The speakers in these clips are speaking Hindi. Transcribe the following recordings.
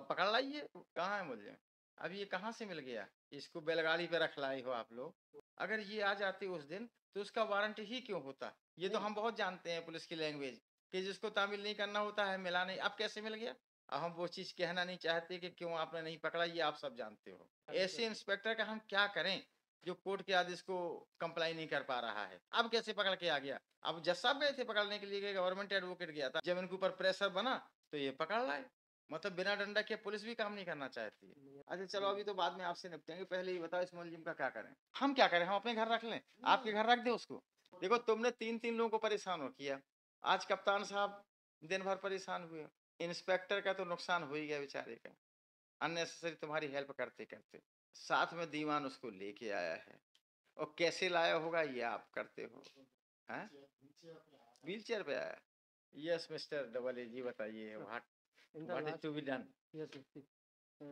अब पकड़ लाइए। कहाँ है मुलजिम? अब ये कहाँ से मिल गया? इसको बैलगाड़ी पे रख लाई हो आप लोग। अगर ये आ जाते उस दिन तो उसका वारंट ही क्यों होता? ये तो हम बहुत जानते हैं पुलिस की लैंग्वेज कि जिसको तामील नहीं करना होता है मिला नहीं। अब कैसे मिल गया? अब हम वो चीज़ कहना नहीं चाहते कि क्यों आपने नहीं पकड़ा, ये आप सब जानते हो। ऐसे इंस्पेक्टर का हम क्या करें जो कोर्ट के आदेश को कंप्लाई नहीं कर पा रहा है? अब कैसे पकड़ के आ गया? अब जज साहब गए थे पकड़ने के लिए, गवर्नमेंट एडवोकेट गया था। जब इनके ऊपर प्रेशर बना तो ये पकड़ लाए। मतलब बिना डंडा के पुलिस भी काम नहीं करना चाहती है। अच्छा चलो, अभी तो बाद में आपसे निपटेंगे, पहले ये बताओ इस मुलजिम का क्या करें? हम क्या करें? हम अपने घर रख लें? आपके घर रख दें उसको? देखो तुमने 3-3 लोगों को परेशान हो किया। आज कप्तान साहब दिन भर परेशान हुए। इंस्पेक्टर का तो नुकसान हो ही गया बेचारे का, अननेसेसरी तुम्हारी हेल्प करते करते। साथ में दीवान उसको लेके आया है, और कैसे लाया होगा ये आप करते हो हैं? व्हील चेयर पे आया? Yes mister double A ji, बताइए what is to be done?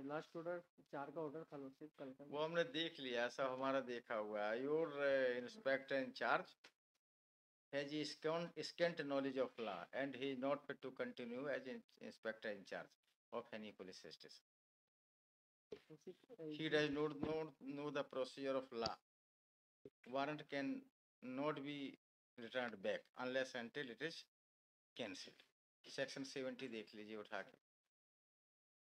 Last order 4 का ऑर्डर था लोग कल का। वो हमने देख लिया, सब हमारा देखा हुआ है। Your inspector in charge has scant knowledge of law and he is not fit to continue as inspector in charge of any police station. He does not know the procedure of law. Warrant can not be returned back unless until it is cancelled. Section 70 देख लीजिए उठा के।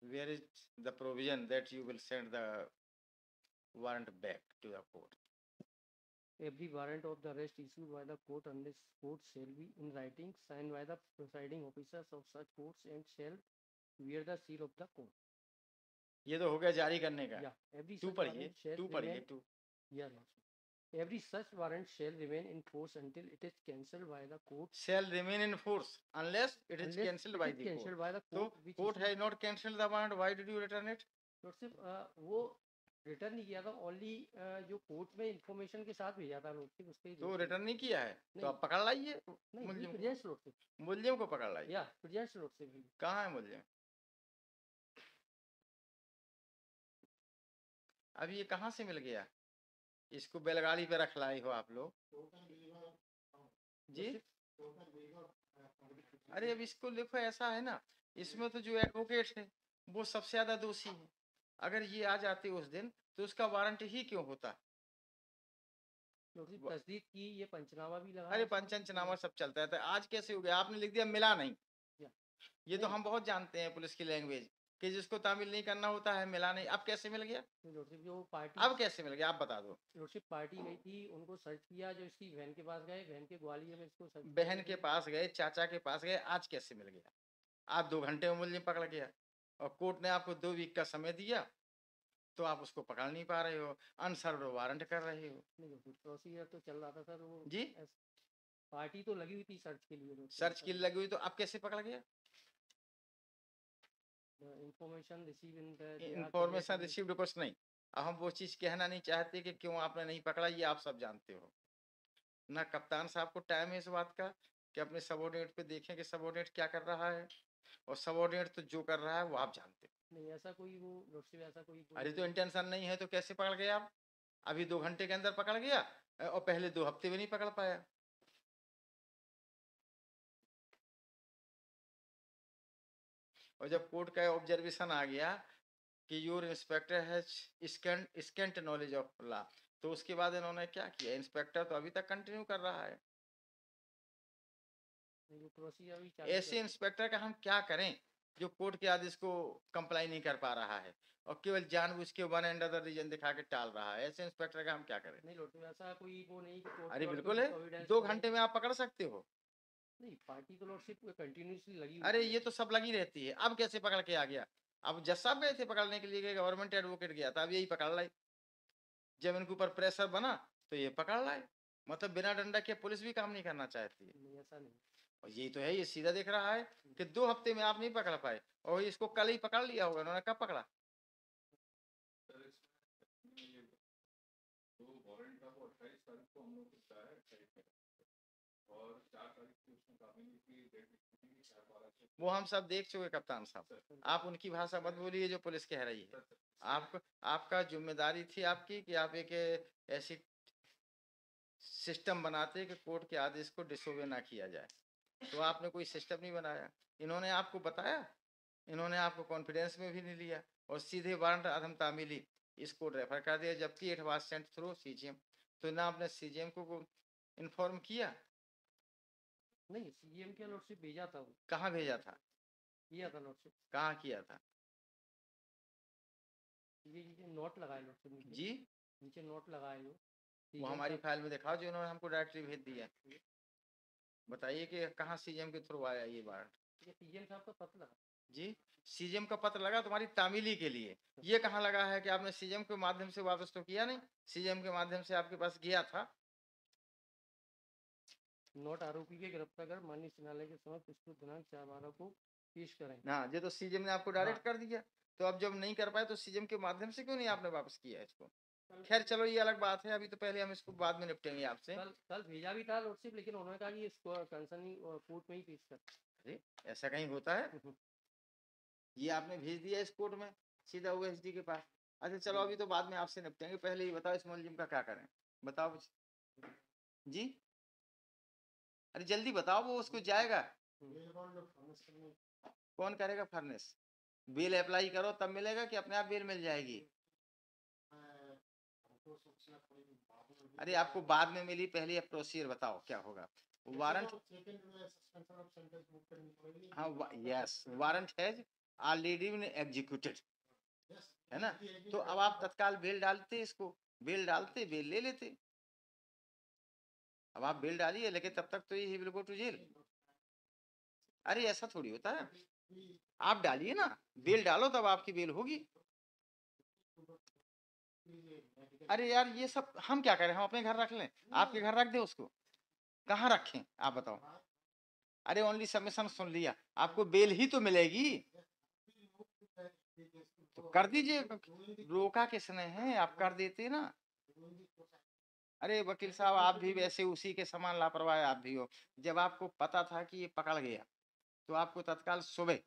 Where is the provision that you will send the warrant back to the court? Every warrant of the arrest issued by the court unless court shall be in writing signed by the presiding officers of such courts and shall wear the seal of the court. ये तो हो गया जारी करने का। Yeah, every टू such पढ़िए, warrant shall टू पढ़िए, remain. To. Yeah, Lord. Every such warrant shall remain in force until it is cancelled by the court. Shall remain in force unless it is Unless cancelled it by is the court. cancelled by the So court, which court issued. has not cancelled the warrant. Why did you return it? Lordship, वो रिटर्न नहीं किया था, ओनली जो कोर्ट में इंफॉर्मेशन के साथ भेजा था लॉर्डशिप, उसके तो रिटर्न नहीं किया है तो नहीं। आप पकड़ लाइए नहीं, मुलजिम को। प्रेजेंस लॉर्डशिप, मुलजिम को पकड़ लाइए। या प्रेजेंस लॉर्डशिप। कहाँ है मुलजिम? अब ये कहाँ से मिल गया? इसको बैलगाड़ी पे रख लाई हो आप लोग जी। अरे अब इसको देखो, ऐसा है ना, इसमें तो जो एडवोकेट है वो सबसे ज्यादा दोषी है। अगर ये आ जाते उस दिन तो उसका वारंट ही क्यों होता? तस्दीक की, ये पंचनामा भी लगा। अरे पंचनामा सब चलता है, आज कैसे हो गया? आपने लिख दिया मिला नहीं। ये तो हम बहुत जानते हैं पुलिस की लैंग्वेज कि जिसको तामील नहीं करना होता है मिला नहीं। अब कैसे मिल गया? जो पार्टी, अब कैसे मिल गया आप बता दो। लॉर्डशिप पार्टी गई थी, उनको सर्च किया, जो इसकी बहन के पास गए, बहन के ग्वालियर में इसको सर्च, बहन के पास गए, चाचा के पास गए, आज कैसे मिल गया? आप 2 घंटे में मुलजिम पकड़ गया, और कोर्ट ने आपको 2 वीक का समय दिया तो आप उसको पकड़ नहीं पा रहे हो, अनसर्व्ड वारंट कर रहे हो। नहीं, प्रोसीजर तो चल रहा था सर। वो जी पार्टी तो लगी हुई थी सर्च के लिए, सर्च की लगी हुई, तो अब कैसे पकड़ गया? इंफॉर्मेशन रिसीव्ड कुछ नहीं। अब हम वो चीज कहना नहीं चाहते कि क्यों आपने नहीं पकड़ा, ये आप सब जानते हो ना। कप्तान साहब को टाइम है इस बात का कि अपने सबॉर्डिनेट पे देखें कि सबॉर्डिनेट क्या कर रहा है, और सबॉर्डिनेट तो जो कर रहा है वो आप जानते हो। नहीं, ऐसा कोई वो लॉर्डशिप, ऐसा कोई अरे तो इंटेंशन नहीं है तो कैसे पकड़ गए आप? अभी 2 घंटे के अंदर पकड़ गया, और पहले 2 हफ्ते भी नहीं पकड़ पाया। और जब कोर्ट का ऑब्जर्वेशन आ गया कि your inspector has scent knowledge of law, तो उसके बाद इन्होंने क्या किया? इंस्पेक्टर तो अभी तक कंटिन्यू कर रहा है। ऐसे इंस्पेक्टर का हम क्या करें जो कोर्ट के आदेश को कंप्लाई नहीं कर पा रहा है और केवल जानबूझ के वन एंड अदर रीजन दिखा के टाल रहा है? ऐसे इंस्पेक्टर का हम क्या करें? नहीं लॉर्डशिप, ऐसा कोई वो नहीं। अरे बिल्कुल है, 2 घंटे में आप पकड़ सकते हो। नहीं, पार्टी तो लॉर्डशिप कंटिन्यूसली लगी। अरे ये तो सब लगी रहती है, अब कैसे पकड़ के आ गया? अब जज साहब गए थे पकड़ने के लिए, गवर्नमेंट एडवोकेट गया था, अब यही पकड़ लाई। जब इनके ऊपर प्रेशर बना तो ये पकड़ लाए। मतलब बिना डंडा के पुलिस भी काम नहीं करना चाहती है। नहीं, ऐसा नहीं। और यही तो है, ये सीधा दिख रहा है कि 2 हफ्ते में आप नहीं पकड़ पाए, और इसको कल ही पकड़ लिया होगा। उन्होंने कब पकड़ा? वो हम सब देख चुके कप्तान साहब, आप उनकी भाषा मत बोलिए जो पुलिस कह रही है। आपको, आपका जिम्मेदारी थी आपकी कि आप एक ऐसी सिस्टम बनाते कि कोर्ट के आदेश को डिसोबे ना किया जाए, तो आपने कोई सिस्टम नहीं बनाया। इन्होंने आपको बताया इन्होंने आपको कॉन्फिडेंस में भी नहीं लिया और सीधे वारंट अधम तामीली इसको रेफर कर दिया, जबकि it was sent through CGM. तो ना आपने सीजीएम को इन्फॉर्म किया? नहीं, सीएम के लॉर्डशिप भेजा था वो, कहाँ भेजा था? किया था लॉर्डशिप, कहाँ किया था? ये नोट लगाए लॉर्डशिप नीचे, जी, नीचे नोट लगाए हो। वो हमारी फाइल में दिखाओ जो इन्होंने हमको डायरेक्टली भेज दिया। बताइए कि कहाँ सीजीएम के थ्रू आया ये वारंट? ये सीएम साहब का पत्र लगा। जी, सीजीएम का पत्र लगा तुम्हारी तामीली के लिए। ये कहाँ लगा है कि आपने सीजीएम के माध्यम से वापस तो किया नहीं? सीजीएम के माध्यम से आपके पास गया था। नोट आरोपी के गिरफ्तार कर माननीय न्यायालय के समक्ष प्रस्तुत दिनांक 4/12 को पेश करें। हाँ, ये तो सीजीएम ने आपको डायरेक्ट कर दिया। तो अब जब नहीं कर पाए तो सीजीएम के माध्यम से क्यों नहीं आपने वापस किया इसको? खैर चलो ये अलग बात है, अभी तो पहले हम इसको बाद में निपटेंगे आपसे। कल भेजा भी था लॉर्डशिप, लेकिन उन्होंने कहा कि इसको कंसर्निंग कोर्ट में ही पेश कर। अरे ऐसा कहीं होता है? ये आपने भेज दिया इस कोर्ट में सीधा ओएसडी के पास। अच्छा चलो अभी तो बाद में आपसे निपटेंगे, पहले ही बताओ इस मुलजिम का क्या करें? बताओ जी, अरे जल्दी बताओ, वो उसको जाएगा। कौन करेगा फर्नेस? बिल अप्लाई करो तब मिलेगा कि अपने आप बिल मिल जाएगी? अरे आपको बाद में मिली, पहले आप प्रोसीजर बताओ क्या होगा। वारंट, हाँ yes, warrant has already been executed, है ना? तो अब आप तत्काल बेल डालते, इसको बेल डालते, बेल ले लेते। अब आप बेल डालिए, लेकिन तब तक तो ये विल गो टू जेल। अरे ऐसा थोड़ी होता है, आप डालिए ना, बेल डालो तब आपकी बेल होगी। अरे यार ये सब हम क्या करें, हम अपने घर रख लें, आपके घर रख दे उसको? कहाँ रखें आप बताओ? अरे ओनली सबमिशन सुन लिया, आपको बेल ही तो मिलेगी। तो कर दीजिए, रोका किसने है, आप कर देते ना। अरे वकील साहब आप भी वैसे उसी के समान लापरवाह आप भी हो। जब आपको पता था कि ये पकड़ गया तो आपको तत्काल सुबह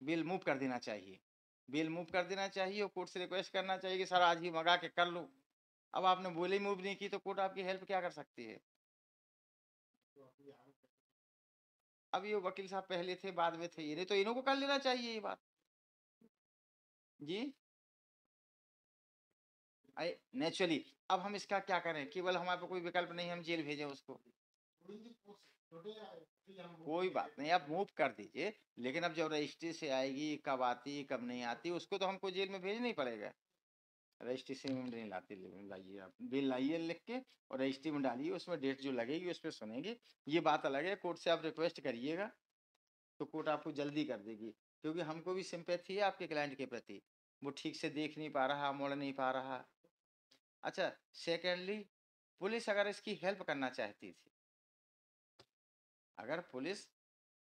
बिल मूव कर देना चाहिए, बिल मूव कर देना चाहिए और कोर्ट से रिक्वेस्ट करना चाहिए कि सर आज ही मंगा के कर लो। अब आपने बोले मूव नहीं की तो कोर्ट आपकी हेल्प क्या कर सकती है? अब ये वकील साहब पहले थे बाद में थे, ये नहीं तो इन्हों को कर लेना चाहिए ये बात। जी नेचुरली अब हम इसका क्या करें, केवल हमारे पे कोई विकल्प नहीं, हम जेल भेजें उसको? कोई बात नहीं, आप मूव कर दीजिए, लेकिन अब जब रजिस्ट्री से आएगी, कब आती कब नहीं आती, उसको तो हमको जेल में भेजना ही पड़ेगा। रजिस्ट्री से नहीं लाते, लाइए आप बिल लाइए लिख के और रजिस्ट्री में डालिए, उसमें डेट जो लगेगी उस पर सुनेंगे। ये बात अलग है, कोर्ट से आप रिक्वेस्ट करिएगा तो कोर्ट आपको जल्दी कर देगी, क्योंकि हमको भी सिंपैथी है आपके क्लाइंट के प्रति, वो ठीक से देख नहीं पा रहा, मुड़ नहीं पा रहा। अच्छा सेकेंडली, पुलिस अगर इसकी हेल्प करना चाहती थी, अगर पुलिस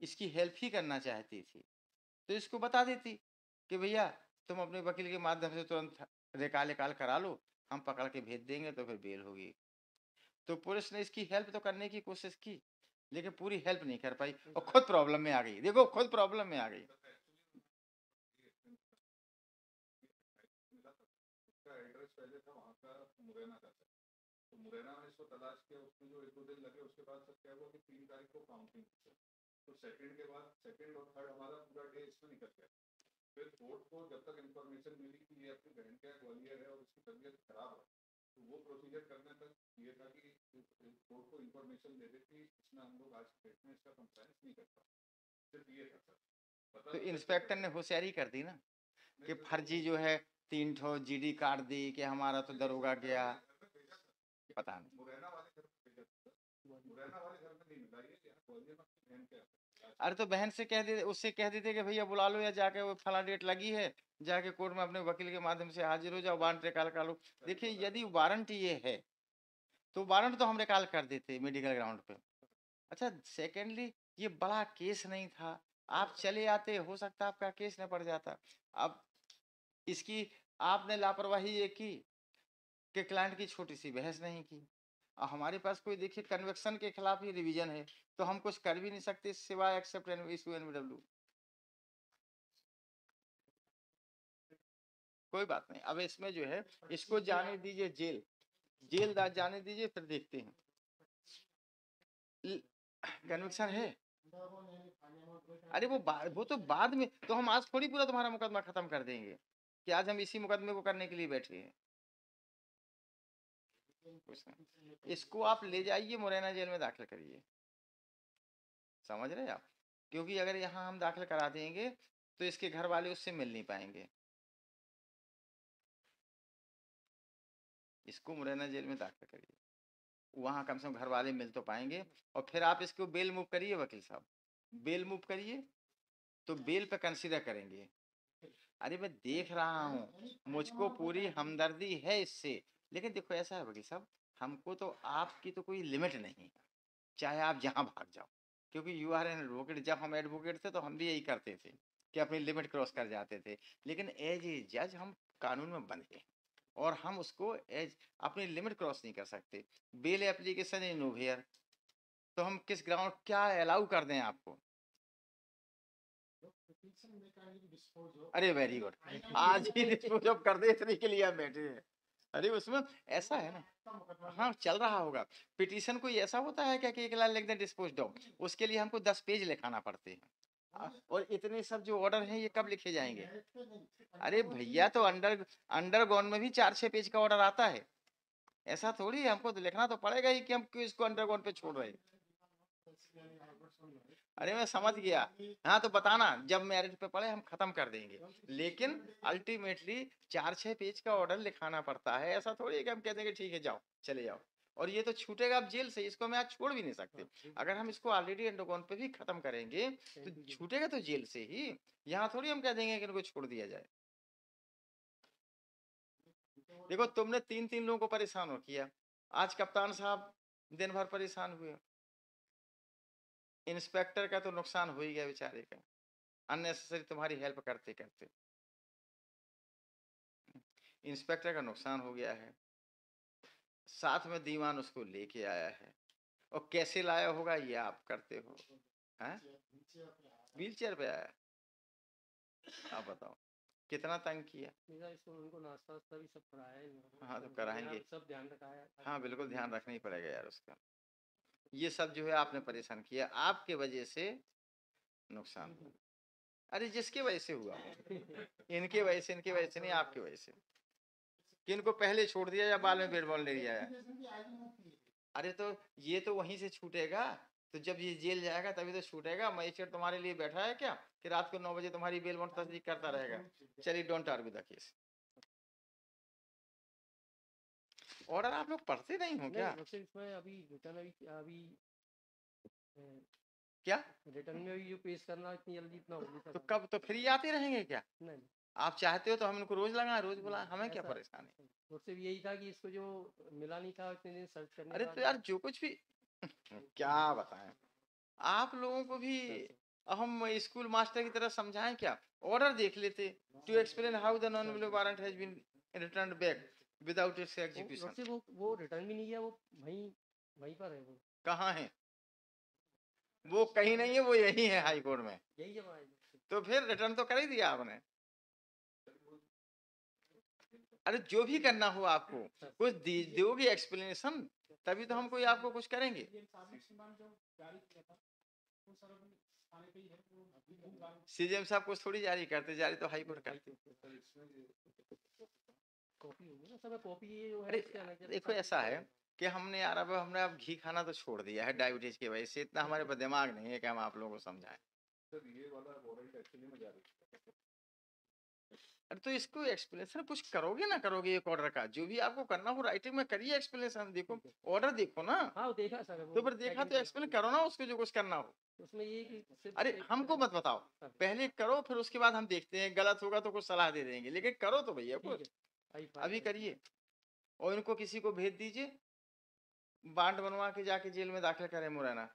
इसकी हेल्प ही करना चाहती थी तो इसको बता देती कि भैया तुम अपने वकील के माध्यम से तुरंत रिकॉल करा लो, हम पकड़ के भेज देंगे तो फिर बेल होगी। तो पुलिस ने इसकी हेल्प तो करने की कोशिश की, लेकिन पूरी हेल्प नहीं कर पाई और खुद प्रॉब्लम में आ गई। देखो खुद प्रॉब्लम में आ गई। तो मुरैना में इसको तलाश किया, उसमें जो 1-2 दिन लगे, उसके बाद सब क्या हुआ कि 3 तारीख को काउंटिंग, तो सेकंड के बाद सेकंड और थर्ड हमारा पूरा डे इसमें निकल गया। फिर कोर्ट को जब तक इन्फॉर्मेशन मिली कि ये अपनी बहन का ग्वालियर है और उसकी तबीयत खराब है, तो वो प्रोसीजर करने तक ये था कि कोर्ट को इन्फॉर्मेशन दे देती, इसमें हम लोग आज डेट में इसका कंप्लायंस नहीं कर पाए, सिर्फ ये था सर। तो इंस्पेक्टर ने होशियारी कर दी ना कि फर्जी जो है 3 ठो जीडी काट दी कि हमारा तो दरोगा गया, पता नहीं। मुरैना वाले घर में नहीं मिला ये, ग्वालियर में बहन के। अरे तो बहन से कह दे, उससे कह देते कि भैया बुला लो या जाके वो फला डेट लगी है, जाके कोर्ट में अपने वकील के माध्यम से हाजिर हो जाओ, वारंट रिकॉल कर लो। देखिए यदि वारंट ये है तो वारंट तो हम रिकॉल कर देते मेडिकल ग्राउंड पे। अच्छा सेकेंडली ये बड़ा केस नहीं था, आप चले आते, हो सकता आपका केस न पड़ जाता। अब इसकी आपने लापरवाही ये की कि क्लाइंट की छोटी सी बहस नहीं की। हमारे पास कोई देखिए कन्वेक्शन के खिलाफ ही रिवीजन है, तो हम कुछ कर भी नहीं सकते सिवाय एक्सेप्ट इशू एनवीडब्ल्यू। कोई बात नहीं, अब इसमें जो है इसको जाने दीजिए जेल, जाने दीजिए, फिर देखते हैं। कन्विक्शन है अरे वो तो बाद में, तो हम आज थोड़ी पूरा तुम्हारा मुकदमा खत्म कर देंगे कि आज हम इसी मुकदमे को करने के लिए बैठे हैं। कुछ नहीं। इसको आप ले जाइए मुरैना जेल में दाखिल करिए, समझ रहे हैं आप, क्योंकि अगर यहाँ हम दाखिल करा देंगे तो इसके घर वाले उससे मिल नहीं पाएंगे। इसको मुरैना जेल में दाखिल करिए, वहां कम से कम घर वाले मिल तो पाएंगे। और फिर आप इसको बेल मूव करिए, वकील साहब बेल मूव करिए, तो बेल पे कंसीडर करेंगे। अरे मैं देख रहा हूँ, मुझको पूरी हमदर्दी है इससे, लेकिन देखो ऐसा है वकील साहब, हमको तो आपकी तो कोई लिमिट नहीं, चाहे आप जहाँ भाग जाओ, क्योंकि यू आर एन एडवोकेट। जब हम एडवोकेट थे तो हम भी यही करते थे कि अपनी लिमिट क्रॉस कर जाते थे, लेकिन एज ए जज हम कानून में बंधे हैं और हम उसको एज अपनी लिमिट क्रॉस नहीं कर सकते। बेल एप्लीकेशन इन ओवियर, तो हम किस ग्राउंड क्या अलाउ कर दें आपको? अरे वेरी गुड, आज ही डिस्पोज ऑफ कर दे, इतने के लिए आप बैठे हैं। अरे उसमें ऐसा है ना, हाँ चल रहा होगा। पिटीशन कोई ऐसा होता है क्या कि एक लाइन लिख दें डिस्पोज ऑफ, उसके लिए हमको 10 पेज लिखाना पड़ते हैं। और इतने सब जो ऑर्डर हैं ये कब लिखे जाएंगे? अरे भैया तो अंडरग्राउंड में भी 4-6 पेज का ऑर्डर आता है, ऐसा थोड़ी है, हमको तो लिखना तो पड़ेगा ही कि हम क्यों इसको अंडरग्राउंड पे छोड़ रहे हैं। अरे मैं समझ गया, हाँ तो बताना जब मेरिट पे पड़े हम खत्म कर देंगे, लेकिन अल्टीमेटली 4-6 पेज का ऑर्डर लिखाना पड़ता है, ऐसा थोड़ी है कि हम कह देंगे ठीक है जाओ चले जाओ। और ये तो छूटेगा अब जेल से, इसको मैं आज छोड़ भी नहीं सकते। अगर हम इसको ऑलरेडी अंडरग्राउंड पे भी खत्म करेंगे तो छूटेगा तो जेल से ही, यहाँ थोड़ी हम कह देंगे कि इनको छोड़ दिया जाए। देखो तुमने 3-3 लोगों को परेशान हो किया, आज कप्तान साहब दिन भर परेशान हुए, इंस्पेक्टर का तो नुकसान हो ही गया बेचारे का, अननेसेसरी तुम्हारी हेल्प करते करते इंस्पेक्टर का नुकसान हो गया है, साथ में दीवान उसको लेके आया है, और कैसे लाया होगा ये आप करते हो, हैं? व्हील चेयर पे आया, आप बताओ कितना तंग किया। मेरा इसको उनको नाश्ता वास्ता भी सब कराया है हाँ तो कराएंगे, सब ध्यान रखा है। हाँ बिल्कुल ध्यान रखना ही पड़ेगा यार उसका। ये सब जो है आपने परेशान किया, आपके वजह से नुकसान हुआ। अरे जिसकी वजह से हुआ, इनके वजह से, इनके वजह से नहीं, आपकी वजह से, कि इनको पहले छोड़ दिया या बाद में बेट बॉल ले लिया है। अरे तो ये तो वहीं से छूटेगा, तो जब ये जेल जाएगा तभी तो छूटेगा। मजिस्ट्रेट तुम्हारे लिए बैठा है क्या कि रात को 9 बजे तुम्हारी बेल बॉन्ड तस्दीक करता रहेगा? चलिए don't argue the case. Order आप लोग पढ़ते नहीं हो क्या? इसमें अभी रिटर्न अभी क्या रिटर्न में भी जो पेश करना इतनी जल्दी इतना हो नहीं तो कब, तो फ्री आते रहेंगे क्या? नहीं, आप चाहते हो तो हम इनको रोज लगाएं, रोज बुलाएं, हमें क्या परेशानी? उससे भी यही था कि इसको जो मिला नहीं था इतने दिन सर्च करने। अरे तो यार जो कुछ भी क्या बताएं आप लोगों को भी, हम स्कूल मास्टर की तरह समझाएं क्या? ऑर्डर देख लेते, to explain how the non available warrant has been returned back without its execution. वो रिटर्न भी नहीं किया, वो वहीं पर है। वो कहाँ है? वो कहीं नहीं है, वो यही है हाई कोर्ट में। यही है तो फिर रिटर्न तो कर ही दिया आपने। अरे जो भी करना हो आपको कुछ दोगे एक्सप्लेनेशन, तभी तो हम कोई आपको कुछ करेंगे। सीजीएम साहब कुछ थोड़ी जारी करते, जारी तो हाई कोर्ट करते। अरे देखो ऐसा है कि हमने यार अब हमने अब घी खाना तो छोड़ दिया है डायबिटीज की वजह से, इतना हमारे पास दिमाग नहीं है कि हम आप लोगों को समझाएं। ये वाला वारंट एक्चुअली में जारी। अरे तो इसको एक्सप्लेनेशन कुछ करोगे ना करोगे, एक ऑर्डर का जो भी आपको करना हो राइटिंग में करिए एक्सप्लेनेशन। देखो ऑर्डर देखो ना, हाँ देखा सर, तो फिर देखा तो एक्सप्लेन करो ना उसको जो कुछ करना हो। उसमें ये कि अरे हमको मत बताओ, पहले करो फिर उसके बाद हम देखते हैं, गलत होगा तो कुछ सलाह दे देंगे, लेकिन करो तो भैया कुछ अभी करिए। और इनको किसी को भेज दीजिए, बांड बनवा के जाके जेल में दाखिल करें मुरैना।